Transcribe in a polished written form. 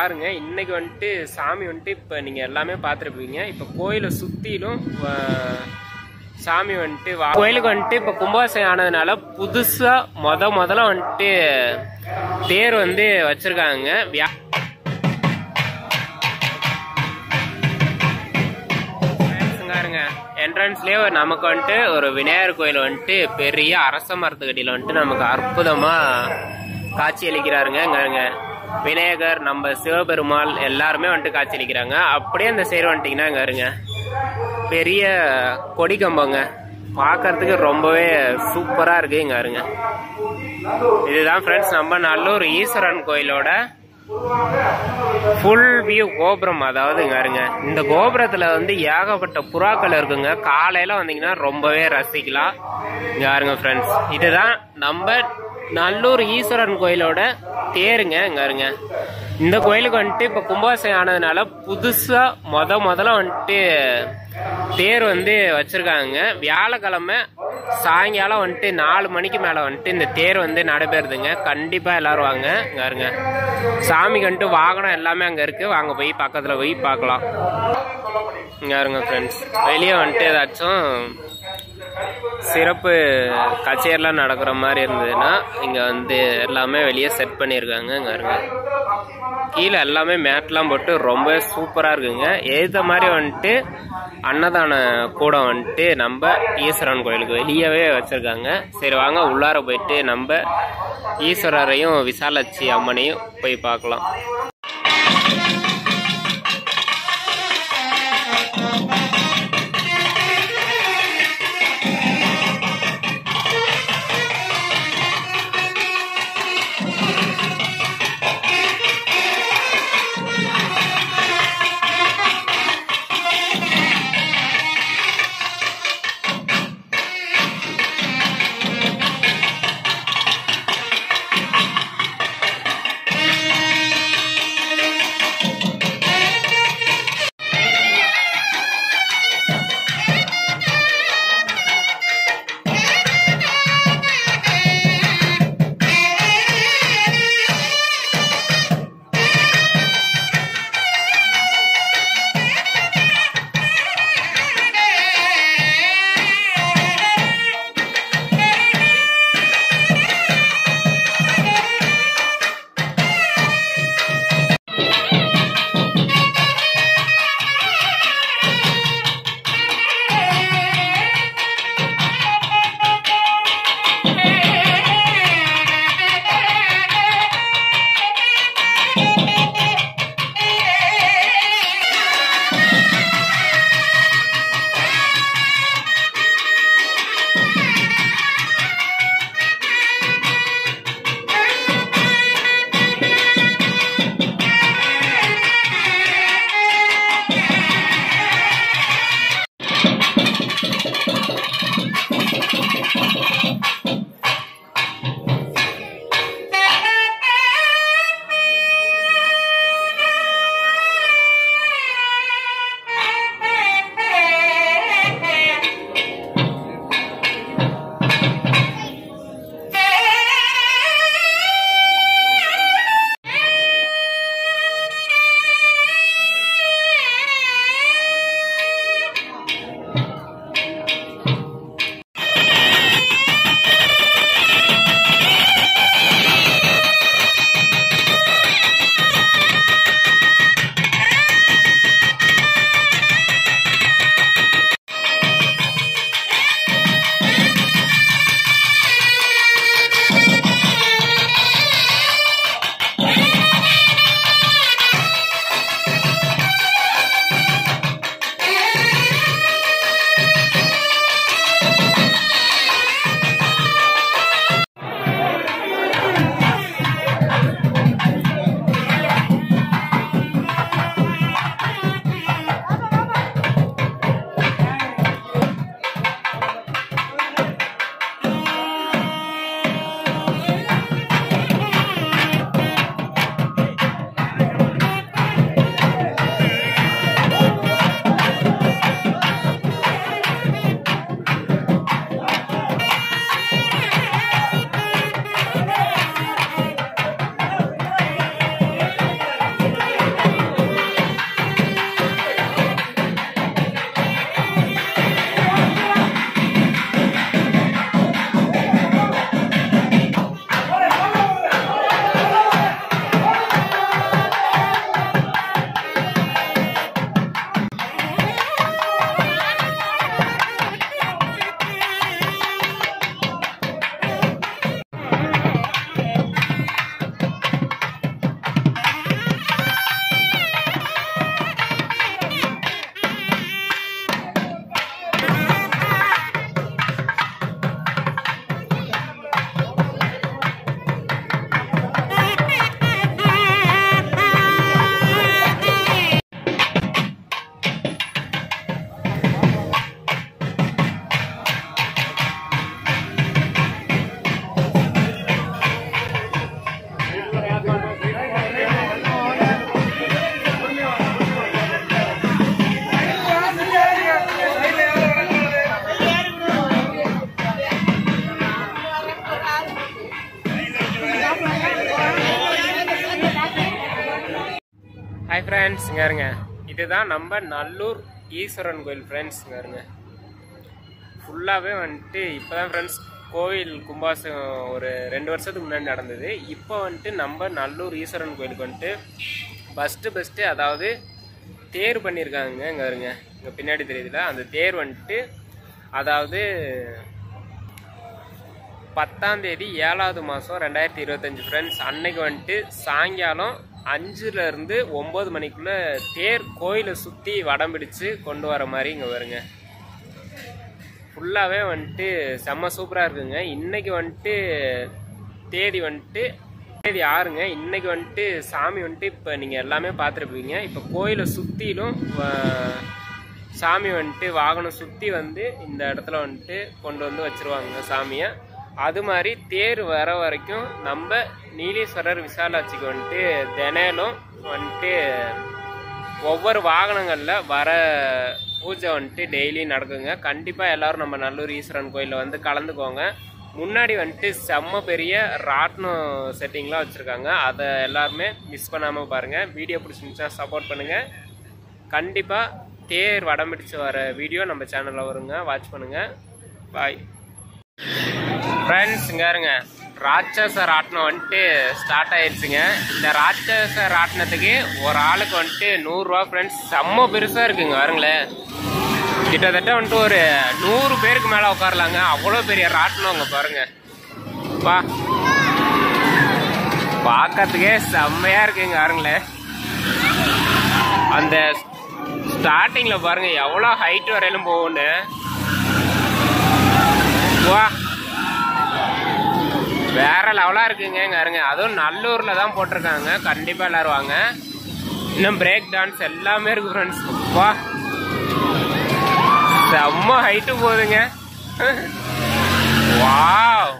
பாருங்க. இன்னைக்கு வந்துட்டு சாமி வந்துட்டு இப்போ நீங்கள் எல்லாமே பார்த்துருப்பீங்க. இப்போ கோயிலை சுற்றிலும் சாமி வந்துட்டு கோயிலுக்கு வந்துட்டு இப்போ கும்பாபிஷேகம் ஆனதுனால புதுசாக முதல்ல வந்துட்டு தேர் வந்து வச்சுருக்காங்க. என்ட்ரன்ஸ்லேயே நமக்கு வந்துட்டு ஒரு விநாயகர் கோயில் வந்துட்டு பெரிய அரச மரத்துக்கடியில் வந்துட்டு நமக்கு அற்புதமாக காட்சி அளிக்கிறாருங்க. இங்க விநாயகர், நம்ம சிவபெருமாள் எல்லாருமே வந்துட்டு காட்சி அளிக்கிறாங்க. அப்படியே அந்த சைடு வந்துட்டிங்கன்னா இங்கே இருங்க பெரிய கொடி கம்பங்க, பார்க்கறதுக்கு ரொம்பவே சூப்பராக இருக்குது. இங்கே இருங்க, இதுதான் ஃப்ரெண்ட்ஸ் நம்ம நல்லூர் ஈஸ்வரன் கோயிலோட ஃபுல் வியூ கோபுரம். அதாவது இங்க இருங்க, இந்த கோபுரத்துல வந்து ஏகப்பட்ட புறாக்கள் இருக்குங்க. காலையில வந்தீங்கன்னா ரொம்பவே ரசிக்கலாம். இங்க பாருங்க ஃப்ரெண்ட்ஸ், இதுதான் நம்ம நல்லூர் ஈஸ்வரன் கோயிலோட தேருங்க. இங்க இருங்க, இந்த கோயிலுக்கு வந்துட்டு இப்போ கும்பாபிஷேகம் ஆனதுனால புதுசா முதல்ல வந்துட்டு தேர் வந்து வச்சிருக்காங்க. வியாழக்கிழமை சாயங்காலம் வந்துட்டு 4 மணிக்கு மேலே வந்துட்டு இந்த தேர் வந்து நடைபெறுதுங்க. கண்டிப்பாக எல்லாரும் வாங்க. இங்கே இருங்க, சாமிக்கு வந்துட்டு வாகனம் எல்லாமே அங்கே இருக்குது. வாங்க போய் பக்கத்தில் போய் பார்க்கலாம். இங்கே இருங்க ஃப்ரெண்ட்ஸ், வெளியே வந்துட்டு ஏதாச்சும் சிறப்பு கச்சேரிலாம் நடக்கிற மாதிரி இருந்ததுன்னா இங்கே வந்து எல்லாமே வெளியே செட் பண்ணியிருக்காங்க. இங்கே இருங்க, கீழே எல்லாமே மேட்லாம் போட்டு ரொம்ப சூப்பராக இருக்குங்க. ஏற்ற மாதிரி வந்துட்டு அன்னதான கூடம் வந்துட்டு நம்ம ஈஸ்வரன் கோயிலுக்கு வெளியவே வச்சுருக்காங்க. சரி வாங்க உள்ளார போயிட்டு நம்ம ஈஸ்வரரையும் விசாலாட்சி அம்மனையும் போய் பார்க்கலாம். ஹாய் ஃப்ரெண்ட்ஸ், இங்கே இருங்க. இதுதான் நம்ம நல்லூர் ஈஸ்வரன் கோயில் ஃப்ரெண்ட்ஸ். இங்கே இருங்க, ஃபுல்லாகவே வந்துட்டு இப்போ தான் ஃப்ரெண்ட்ஸ் கோவில் கும்பாசம் ஒரு 2 வருஷத்துக்கு முன்னாடி நடந்தது. இப்போ வந்துட்டு நம்ம நல்லூர் ஈஸ்வரன் கோயிலுக்கு வந்துட்டு ஃபஸ்ட்டு அதாவது தேர் பண்ணியிருக்காங்க. இங்கே இருங்க, இங்கே பின்னாடி தெரியுதுல, அந்த தேர் வந்துட்டு அதாவது 10ஆம் தேதி 7வது மாதம் 2025 ஃப்ரெண்ட்ஸ். அன்னைக்கு வந்துட்டு சாயங்காலம் 5லேருந்து 9 மணிக்குள்ளே தேர் கோயிலை சுற்றி வடம் பிடிச்சு கொண்டு வர மாதிரி இங்கே வருங்க. ஃபுல்லாகவே வந்துட்டு செம்ம சூப்பராக இருக்குங்க. இன்றைக்கி வந்துட்டு தேதி 6ங்க. இன்றைக்கி வந்துட்டு சாமி வந்துட்டு இப்போ நீங்கள் எல்லாமே பார்த்துருப்பீங்க. இப்போ கோயிலை சுற்றிலும் சாமி வந்துட்டு வாகனம் சுற்றி வந்து இந்த இடத்துல வந்துட்டு கொண்டு வந்து வச்சுருவாங்க சாமியை. அது மாதிரி தேர் வர வரைக்கும் நம்ம நீலீஸ்வரர் விசாலாட்சிக்கு வந்துட்டு தினையிலும் வந்துட்டு ஒவ்வொரு வாகனங்களில் வர பூஜை வந்துட்டு டெய்லி நடக்குங்க. கண்டிப்பாக எல்லோரும் நம்ம நல்லூர் ஈஸ்வரன் கோயிலில் வந்து கலந்துக்கோங்க. முன்னாடி வந்துட்டு செம்ம பெரிய ராட்னம் செட்டிங்லாம் வச்சுருக்காங்க. அதை எல்லாருமே மிஸ் பண்ணாமல் பாருங்கள். வீடியோ பிடிச்சிருந்துச்சா சப்போர்ட் பண்ணுங்கள். கண்டிப்பாக தேர் வடம் பிடிச்சு வர வீடியோ நம்ம சேனலில் வருங்க, வாட்ச் பண்ணுங்கள். Bye friends. இங்கே இருங்க, ராட்சச ராட்டினம் வந்துட்டு ஸ்டார்ட் ஆயிடுச்சுங்க. இந்த ராட்சச ராட்டினத்துக்கு ஒரு ஆளுக்கு வந்துட்டு 100 ரூபா ஃப்ரெண்ட்ஸ். செம்ம பெருசாக இருக்குங்க. பாருங்களேன், கிட்டத்தட்ட வந்துட்டு ஒரு 100 பேருக்கு மேலே உட்காரலாங்க. அவ்வளோ பெரிய ராட்டினம் அங்கே பாருங்க. பார்க்கறதுக்கே செம்மையாக இருக்குங்க. பாருங்களேன், அந்த ஸ்டார்டிங்கில் பாருங்க எவ்வளோ ஹைட் வரையிலும் போகும்னு. வா, வேற லெவலாக இருக்குங்க. இங்கே இருங்க, அதுவும் நல்லூரில் தான் போட்டிருக்காங்க. கண்டிப்பாக எல்லாரும் வாங்க. இன்னும் பிரேக் டான்ஸ் எல்லாமே இருக்கு ஃப்ரெண்ட்ஸ். வா, செம்ம ஹைட்டு போகுதுங்க. வாவ்.